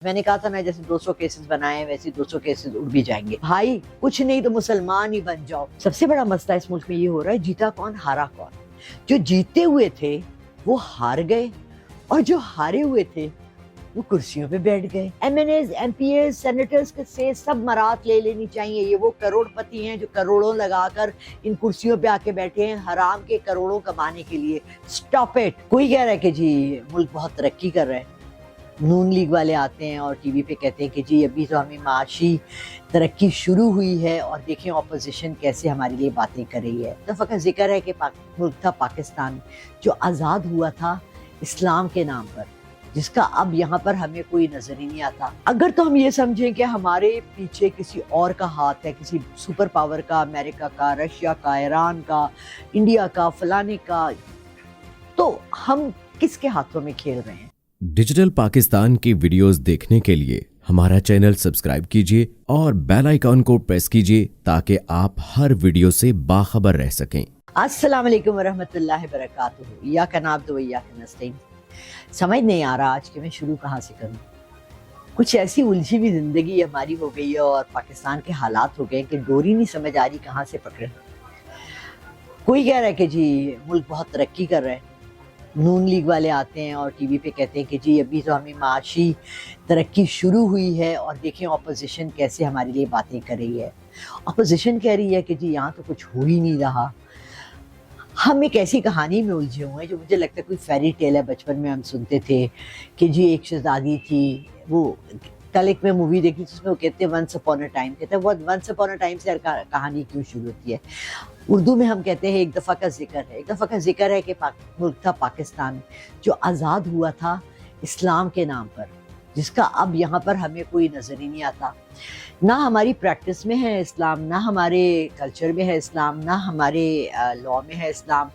میں نے کہا تھا نا جیسے 200 کیسز بنائے ویسے 200 کیسز اڑ بھی جائیں گے. بھائی کچھ نہیں تو مسلمان ہی بن جاؤ. سب سے بڑا مسئلہ اس ملک میں یہ ہو رہا ہے جیتا کون ہارا کون. جو جیتے ہوئے تھے وہ ہار گئے اور جو ہارے ہوئے تھے وہ کرسیوں پہ بیٹھ گئے. MNAs MPAs senators کے سے سب مرات لے لینی چاہیے. یہ وہ کروڑ پتی ہیں جو کروڑوں لگا کر ان کرسیوں پہ آ کے بیٹھے ہیں حرام کے کروڑوں کمانے کے لیے. Stop it. کوئی کہہ رہا ہے کہ جی ملک بہت ترقی کر رہا ہے. نون لیگ والے آتے ہیں اور ٹی وی پہ کہتے ہیں کہ جی ابھی تو ہمیں معاشی ترقی شروع ہوئی ہے اور دیکھیں اپوزیشن کیسے ہمارے لیے باتیں کر رہی ہے. دفعہ کا ذکر ہے کہ ملک تھا پاکستان جو آزاد ہوا تھا اسلام کے نام پر، جس کا اب یہاں پر ہمیں کوئی نظر ہی نہیں آتا. اگر تو ہم یہ سمجھیں کہ ہمارے پیچھے کسی اور کا ہاتھ ہے، کسی سپر پاور کا، امریکہ کا، رشیا کا، ایران کا، انڈیا کا، فلانے کا، تو ہم کس کے ہاتھوں میں کھیل رہے ہیں؟ ڈیجیٹل پاکستان کی ویڈیوز دیکھنے کے لیے ہمارا چینل سبسکرائب کیجیے اور بیل آئیکن کو پریس کیجیے تاکہ آپ ہر ویڈیو سے باخبر رہ سکیں. السلام علیکم ورحمۃ اللہ وبرکاتہ. ایاک نعبد و ایاک نستعین. سمجھ نہیں آ رہا آج کہ میں شروع کہاں سے کروں. کچھ ایسی الجھی ہوئی زندگی ہماری ہو گئی ہے اور پاکستان کے حالات ہو گئے کہ ڈوری نہیں سمجھ آ رہی کہاں سے پکڑے. کوئی کہہ رہا ہے کہ جی ملک بہت ترقی کر رہا ہے. نون لیگ والے آتے ہیں اور ٹی وی پہ کہتے ہیں کہ جی ابھی تو ہمیں معاشی ترقی شروع ہوئی ہے اور دیکھیں اپوزیشن کیسے ہمارے لیے باتیں کر رہی ہے. اپوزیشن کہہ رہی ہے کہ جی یہاں تو کچھ ہو ہی نہیں رہا. ہم ایک ایسی کہانی میں الجھے ہوئے ہیں جو مجھے لگتا ہے کوئی فیری ٹیل ہے. بچپن میں ہم سنتے تھے کہ جی ایک شہزادی تھی. وہ کل ایک میں مووی دیکھی جس میں وہ کہتے ہیں ونس اپون اے ٹائم. کہتے ہیں وہ ونس اپون اے ٹائم سے کہانی کیوں شروع ہوتی ہے. اردو میں ہم کہتے ہیں ایک دفعہ کا ذکر ہے. ایک دفعہ کا ذکر ہے کہ ملک تھا پاکستان جو آزاد ہوا تھا اسلام کے نام پر، جس کا اب یہاں پر ہمیں کوئی نظر ہی نہیں آتا. نہ ہماری پریکٹس میں ہے اسلام، نہ ہمارے کلچر میں ہے اسلام، نہ ہمارے لاء میں ہے اسلام،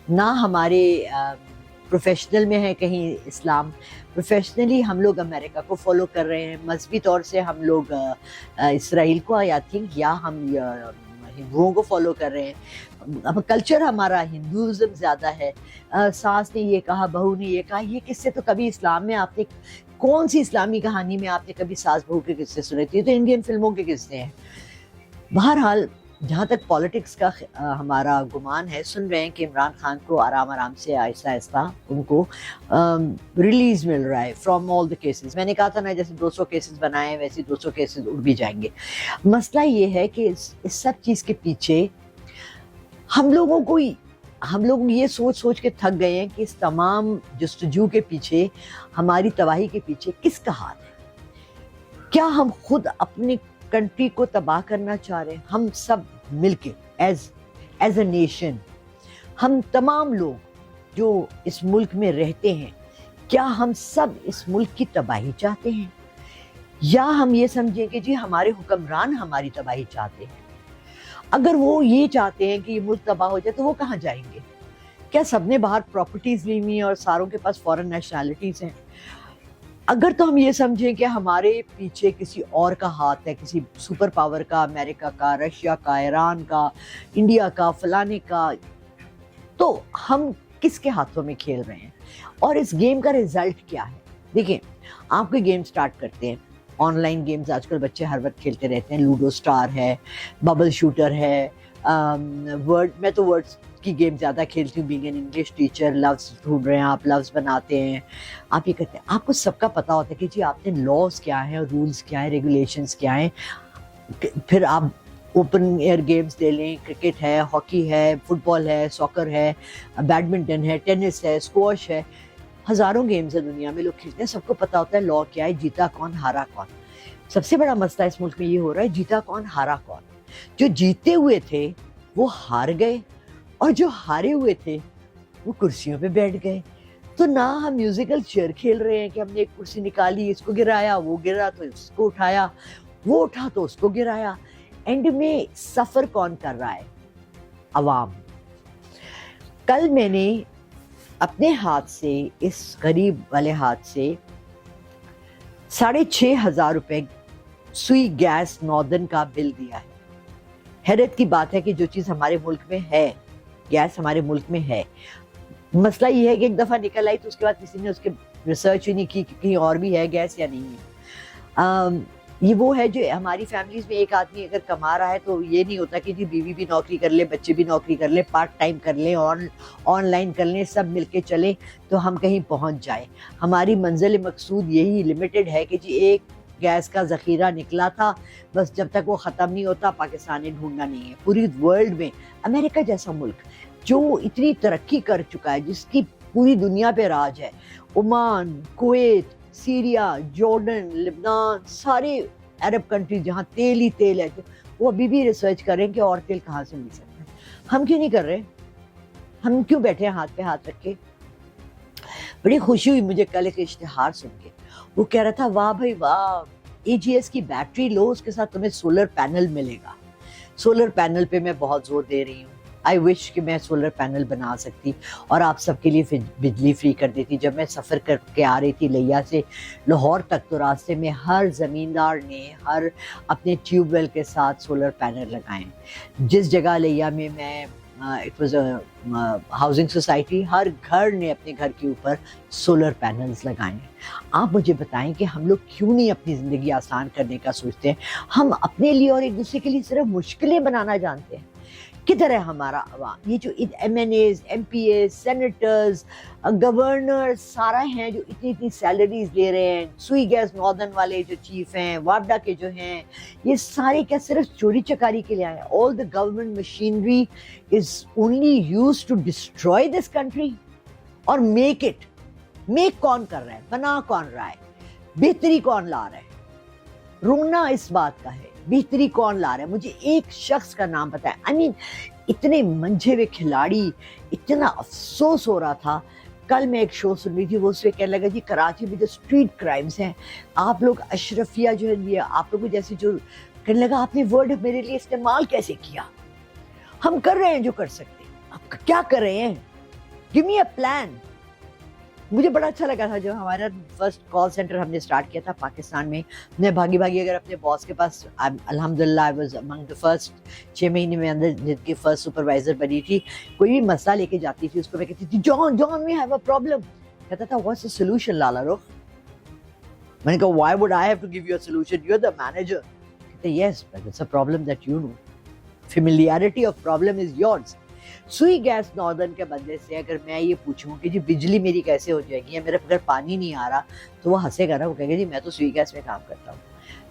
نہ ہمارے پروفیشنل میں ہے کہیں اسلام. پروفیشنلی ہم لوگ امریکہ کو فالو کر رہے ہیں. مذہبی طور سے ہم لوگ اسرائیل کو آئی تھنک یا ہم ہندوؤں کو فالو کر رہے ہیں. اب کلچر ہمارا ہندوازم زیادہ ہے. ساس نے یہ کہا، بہو نے یہ کہا. یہ قصے تو کبھی اسلام میں آپ نے کون سی اسلامی کہانی میں آپ نے کبھی ساس بہو کے قصے سنے تھے؟ تو انڈین فلموں کے قصے ہیں. بہرحال جہاں تک پالیٹکس کا ہمارا گمان ہے، سن رہے ہیں کہ عمران خان کو آرام آرام سے آہستہ آہستہ ان کو ریلیز مل رہا ہے فرام آل دا کیسز. میں نے کہا تھا نا جیسے 200 کیسز بنائے ویسے 200 کیسز اڑ بھی جائیں گے. مسئلہ یہ ہے کہ اس سب چیز کے پیچھے ہم لوگ یہ سوچ کے تھک گئے ہیں کہ اس تمام جستجو کے پیچھے، ہماری تباہی کے پیچھے کس کا ہاتھ ہے. کیا ہم خود اپنی کنٹری کو تباہ کرنا چاہ رہے ہیں؟ ہم سب مل کے ایز اے نیشن، ہم تمام لوگ جو اس ملک میں رہتے ہیں، کیا ہم سب اس ملک کی تباہی چاہتے ہیں؟ یا ہم یہ سمجھیں کہ جی ہمارے حکمران ہماری تباہی چاہتے ہیں؟ اگر وہ یہ چاہتے ہیں کہ یہ ملک تباہ ہو جائے تو وہ کہاں جائیں گے؟ کیا سب نے باہر پراپرٹیز لی ہوئی ہیں اور ساروں کے پاس فورن نیشنلٹیز ہیں؟ اگر تو ہم یہ سمجھیں کہ ہمارے پیچھے کسی اور کا ہاتھ ہے، کسی سپر پاور کا، امریکہ کا، رشیا کا، ایران کا، انڈیا کا، فلانے کا، تو ہم کس کے ہاتھوں میں کھیل رہے ہیں اور اس گیم کا ریزلٹ کیا ہے؟ دیکھیں، آپ کوئی گیم سٹارٹ کرتے ہیں، آن لائن گیمز آج کل بچے ہر وقت کھیلتے رہتے ہیں. لوڈو سٹار ہے، ببل شوٹر ہے، میں تو ورڈز کی گیم زیادہ کھیلتی ہوں. بینگ این انگلش ٹیچر، لفظ ڈھونڈ رہے ہیں آپ، لفظ بناتے ہیں، آپ یہ کرتے ہیں. آپ کو سب کا پتہ ہوتا ہے کہ جی آپ نے لاز کیا ہیں، رولز کیا ہیں، ریگولیشنز کیا ہیں. پھر آپ اوپن ایئر گیمز لے لیں، کرکٹ ہے، ہاکی ہے، فٹ بال ہے، ساکر ہے، بیڈمنٹن ہے، ٹینس ہے، اسکواش ہے. ہزاروں گیمز ہیں دنیا میں، لوگ کھیلتے ہیں. سب کو پتہ ہوتا ہے لا کیا ہے، جیتا کون ہارا کون. سب سے بڑا مسئلہ اس ملک میں یہ ہو رہا ہے جیتا کون ہارا کون. جو جیتے ہوئے تھے وہ ہار گئے اور جو ہارے ہوئے تھے وہ کرسیوں پہ بیٹھ گئے. تو نہ ہم میوزیکل چیئر کھیل رہے ہیں کہ ہم نے ایک کرسی نکالی، اس کو گرایا، وہ گرا تو اس کو اٹھایا، وہ اٹھا تو اس کو گرایا. اینڈ میں سفر کون کر رہا ہے؟ عوام. کل میں نے اپنے ہاتھ سے، اس غریب والے ہاتھ سے 6,500 روپے سوئی گیس ناردرن کا بل دیا ہے. حیرت کی بات ہے کہ جو چیز ہمارے ملک میں ہے، گیس ہمارے ملک میں ہے. مسئلہ یہ ہے کہ ایک دفعہ نکل آئی تو اس کے بعد کسی نے اس کے ریسرچ ہی نہیں کی کہ کہیں اور بھی ہے گیس یا نہیں ہے. یہ وہ ہے جو ہماری فیملیز میں ایک آدمی اگر کما رہا ہے تو یہ نہیں ہوتا کہ جی بیوی بھی نوکری کر لے, بچے بھی نوکری کر لیں, پارٹ ٹائم کر لیں, آن لائن کر لیں, سب مل کے چلیں تو ہم کہیں پہنچ جائیں. ہماری منزل مقصود یہی لمیٹڈ ہے کہ جی ایک گیس کا ذخیرہ نکلا تھا, بس جب تک وہ ختم نہیں ہوتا پاکستان نے ڈھونڈنا نہیں ہے. پوری ورلڈ میں امریکہ جیسا ملک جو اتنی ترقی کر چکا ہے, جس کی پوری دنیا پہ راج ہے, عمان, کویت, سیریا, جارڈن, لبنان, سارے عرب کنٹریز جہاں تیل ہی تیل ہے, وہ ابھی بھی ریسرچ کر رہے ہیں کہ اور تیل کہاں سے مل سکتا ہے. ہم کیوں نہیں کر رہے؟ ہم کیوں بیٹھے ہیں ہاتھ پہ ہاتھ رکھ کے؟ بڑی خوشی ہوئی مجھے کل ایک اشتہار سن کے. وہ کہہ رہا تھا واہ بھائی واہ, اے جی ایس کی بیٹری لو, اس کے ساتھ تمہیں سولر پینل ملے گا. سولر پینل پہ میں بہت زور دے رہی ہوں. آئی وش کہ میں سولر پینل بنا سکتی اور آپ سب کے لیے بجلی فری کر دیتی. جب میں سفر کر کے آ رہی تھی لیا سے لاہور تک, تو راستے میں ہر زمیندار نے ہر اپنے ٹیوب ویل کے ساتھ سولر پینل لگائے. جس جگہ لیا میں اٹ واز ہاؤسنگ سوسائٹی, ہر گھر نے اپنے گھر کے اوپر سولر پینلز لگائے ہیں. آپ مجھے بتائیں کہ ہم لوگ کیوں نہیں اپنی زندگی آسان کرنے کا سوچتے ہیں؟ ہم اپنے لیے اور ایک دوسرے کے لیے صرف مشکلیں بنانا جانتے ہیں. کدھر ہے ہمارا عوام؟ یہ جو MNAs, MPAs, senators, governor سارا ہیں جو اتنی سیلریز لے رہے ہیں, سوئی گیس ناردرن والے جو چیف ہیں, واپڈا کے جو ہیں, یہ سارے کیا صرف چوری چکاری کے لیے آئے ہیں؟ All the government machinery is only use to destroy this country اور میک اٹ. میک کون کر رہا ہے؟ بنا کون رہا ہے؟ بہتری کون لا رہا ہے؟ رونا اس بات کا ہے, بہتری کون لا رہا ہے؟ مجھے ایک شخص کا نام پتا ہے. I mean, اتنے منجھے ہوئے کھلاڑی, اتنا افسوس ہو رہا تھا. کل میں ایک شو سن رہی تھی, وہ اس میں کہنے لگا جی کراچی میں جو اسٹریٹ کرائمز ہیں, آپ لوگ اشرفیہ جو ہے یہ آپ لوگوں جیسے, جو کہنے لگا آپ نے ورڈ میرے لیے استعمال کیسے کیا؟ ہم کر رہے ہیں جو کر سکتے ہیں, آپ کیا کر رہے ہیں؟ Give me a plan. مجھے بڑا اچھا لگا تھا جب ہمارا فرسٹ کال سینٹر ہم نے اسٹارٹ کیا تھا پاکستان میں. میں بھاگی اگر اپنے باس کے پاس, الحمدللہ I was among the first 6 مہینے میں اندر جن کی فرسٹ سپروائزر بنی تھی. کوئی بھی مسئلہ لے کے جاتی تھی اس کو, میں کہتی تھی جان وی ہیو اے پرابلم. کہتا تھا واٹس دا سولوشن لالا رخ؟ میں نے کہا why would I have to give you a solution, you are the manager. کہتے yes but it's a problem that you know, familiarity of problem is yours. Sui gas northern کے بندے سے اگر میں یہ پوچھوں کہ جی بجلی میری کیسے ہو جائے گی, یا میرے اگر پانی نہیں آ رہا, تو وہ ہنسے گا نا, وہ کہے گا جی میں تو سوئی گیس میں کام کرتا ہوں.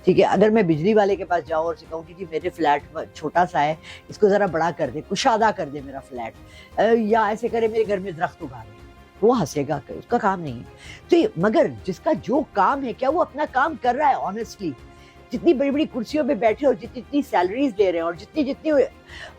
ٹھیک ہے, اگر میں بجلی والے کے پاس جاؤں اور کہوں کہ جی میرے فلیٹ چھوٹا سا ہے, اس کو ذرا بڑا کر دے, کشادہ کر دے میرا فلیٹ, یا ایسے کرے میرے گھر میں درخت اگا دے, وہ ہنسے گا, اس کا کام نہیں ہے. تو مگر جس کا جو کام ہے, کیا وہ اپنا کام کر رہا ہے آنیسٹلی؟ جتنی بڑی بڑی کرسیوں پہ بیٹھے اور جتنی سیلریز لے رہے ہیں, اور جتنی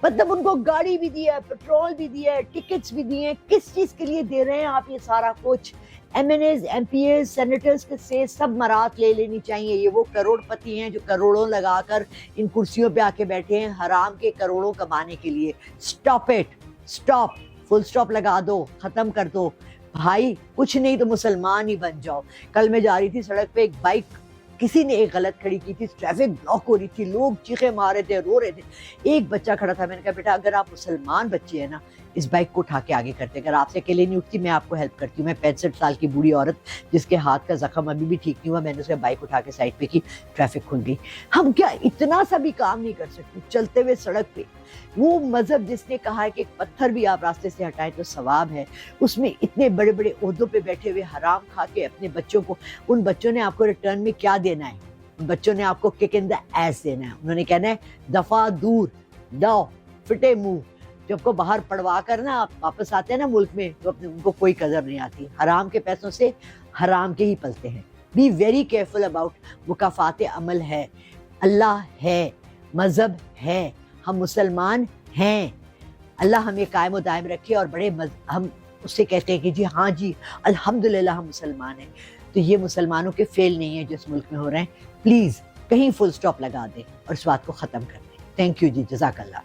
مطلب ان کو گاڑی بھی دی ہے, پیٹرول بھی دی ہے, ٹکٹس بھی دیے ہیں, کس چیز کے لیے دے رہے ہیں آپ یہ سارا کچھ؟ MNAs, MPAs, senators کے سے سب مرات لے لینی چاہیے. یہ وہ کروڑ پتی ہیں جو کروڑوں لگا کر ان کرسیوں پہ آ کے بیٹھے ہیں حرام کے کروڑوں کمانے کے لیے. Stop it, stop, full stop لگا دو, ختم کر دو بھائی. کچھ نہیں تو مسلمان ہی بن جاؤ. کل میں جا رہی تھی سڑک پہ, ایک بائک کسی نے ایک غلط کھڑی کی تھی, ٹریفک بلاک ہو رہی تھی, لوگ چیخے مار رہے تھے, رو رہے تھے. ایک بچہ کھڑا تھا, میں نے کہا بیٹا اگر آپ مسلمان بچے ہیں نا, اس بائک کو اٹھا کے آگے کرتے, اگر آپ سے اکیلے نہیں اٹھتی میں آپ کو ہیلپ کرتی ہوں. میں 65 سال کی بوڑھی عورت جس کے ہاتھ کا زخم ابھی بھی ٹھیک نہیں ہوا, میں نے اسے بائک اٹھا کے سائڈ پہ کی, ٹریفک کھل گئی. ہم کیا اتنا سا بھی کام نہیں کر سکتے چلتے ہوئے سڑک پہ؟ وہ مذہب جس نے کہا ہے کہ ایک پتھر بھی آپ راستے سے ہٹائیں تو ثواب ہے, اس میں اتنے بڑے بڑے عہدوں پہ بیٹھے ہوئے حرام کھا کے اپنے بچوں کو, ان بچوں نے آپ کو ریٹرن میں کیا دینا ہے؟ بچوں نے آپ کو کک ان دا ایس دینا ہے. انہوں نے کہنا ہے دفعہ دور لاؤ فٹے منہ. جب کو باہر پڑوا کر نا آپ واپس آتے ہیں نا ملک میں, تو ان کو کوئی قدر نہیں آتی. حرام کے پیسوں سے حرام کے ہی پلتے ہیں. Be very careful about. مکافات عمل ہے, اللہ ہے, مذہب ہے, ہم مسلمان ہیں. اللہ ہمیں قائم و دائم رکھے, اور بڑے ہم اس سے کہتے ہیں کہ جی ہاں جی الحمدللہ ہم مسلمان ہیں. تو یہ مسلمانوں کے فیل نہیں ہیں جو اس ملک میں ہو رہے ہیں. پلیز کہیں فل سٹاپ لگا دیں اور اس بات کو ختم کر دیں. تھینک یو جی, جزاک اللہ.